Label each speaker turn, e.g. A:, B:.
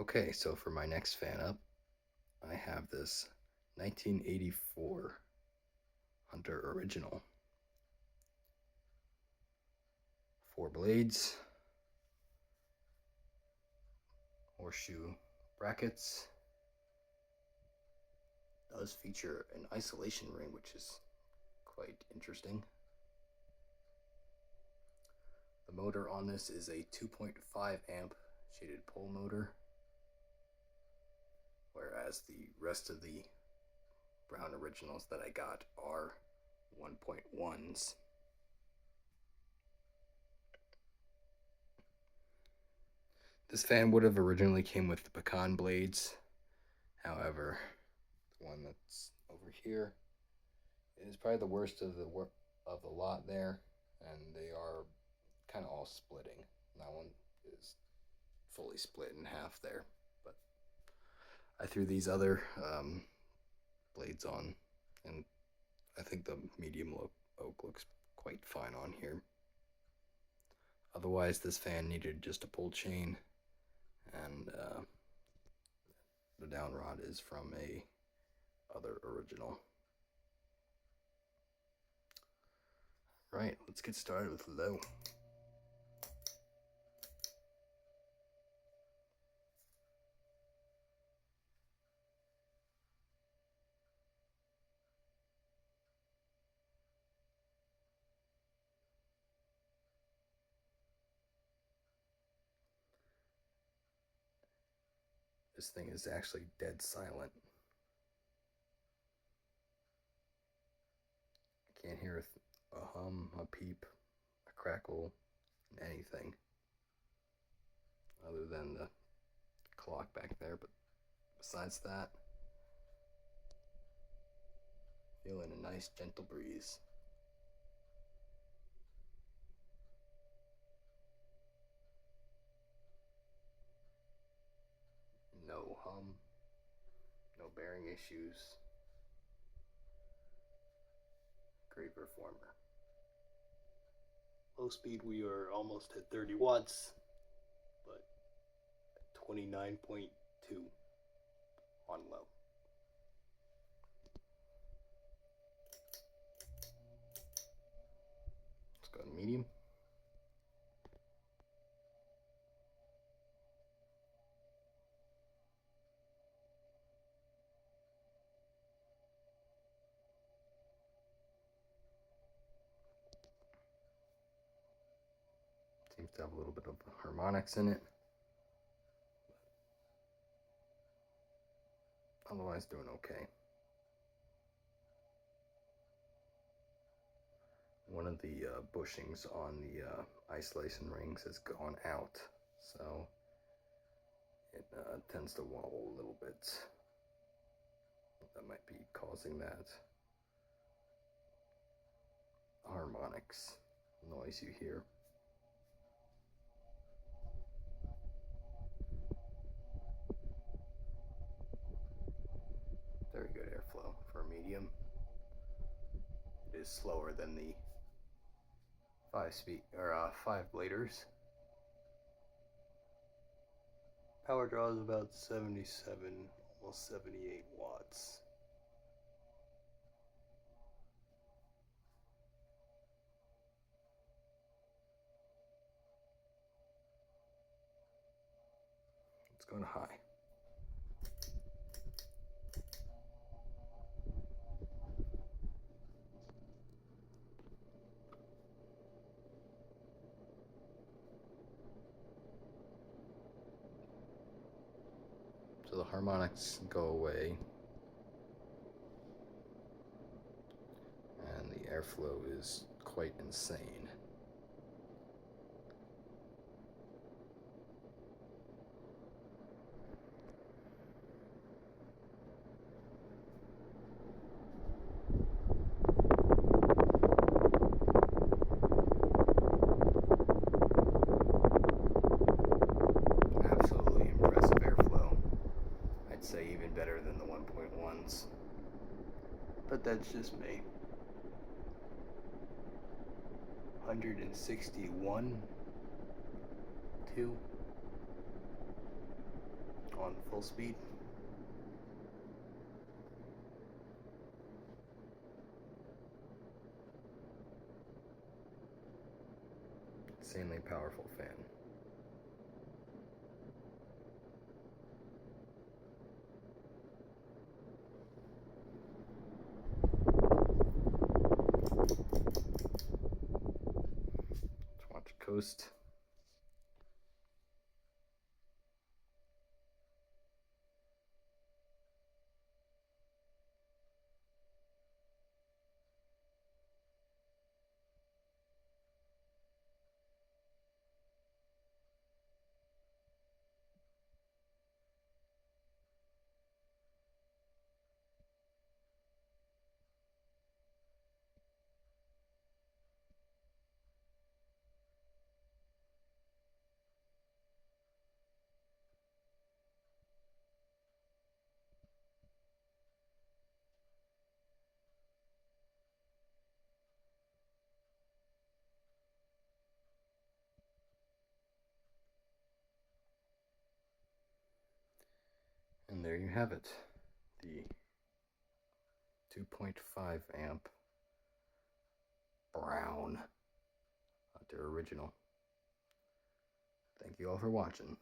A: Okay, so for my next fan up, I have this 1984 Hunter Original. 4 blades, horseshoe brackets. Does feature an isolation ring, which is quite interesting. The motor on this is a 2.5 amp shaded pole motor, whereas the rest of the Brown originals that I got are 1.1s. This fan would have originally came with the pecan blades. However, the one that's over here is probably the worst of the lot there, and they are kind of all splitting. That one is fully split in half there, but I threw these other blades on, and I think the medium oak looks quite fine on here. Otherwise, this fan needed just a pull chain, and the down rod is from a other original. Right, let's get started with low. This thing is actually dead silent. I can't hear a hum, a peep, a crackle, anything other than the clock back there. But besides that, feeling a nice gentle breeze. No hum, no bearing issues. Great performer. Low speed, we are almost at 30 watts, but 29.2 on low. Let's go to medium. Seems to have a little bit of harmonics in it. Otherwise doing okay. One of the bushings on the isolation rings has gone out, so it tends to wobble a little bit. That might be causing that harmonics noise you hear. Very good airflow for medium. It is slower than the 5 bladers. Power draw is about 77, almost 78 watts. Let's go to high. So the harmonics go away, and the airflow is quite insane. Absolutely impressive airflow. I'd say even better than the 1.1s. But that's just me. 161, 2, on full speed. Insanely powerful fan. Let's watch it coast. And there you have it, the 2.5 amp Brown Hunter Original. Thank you all for watching.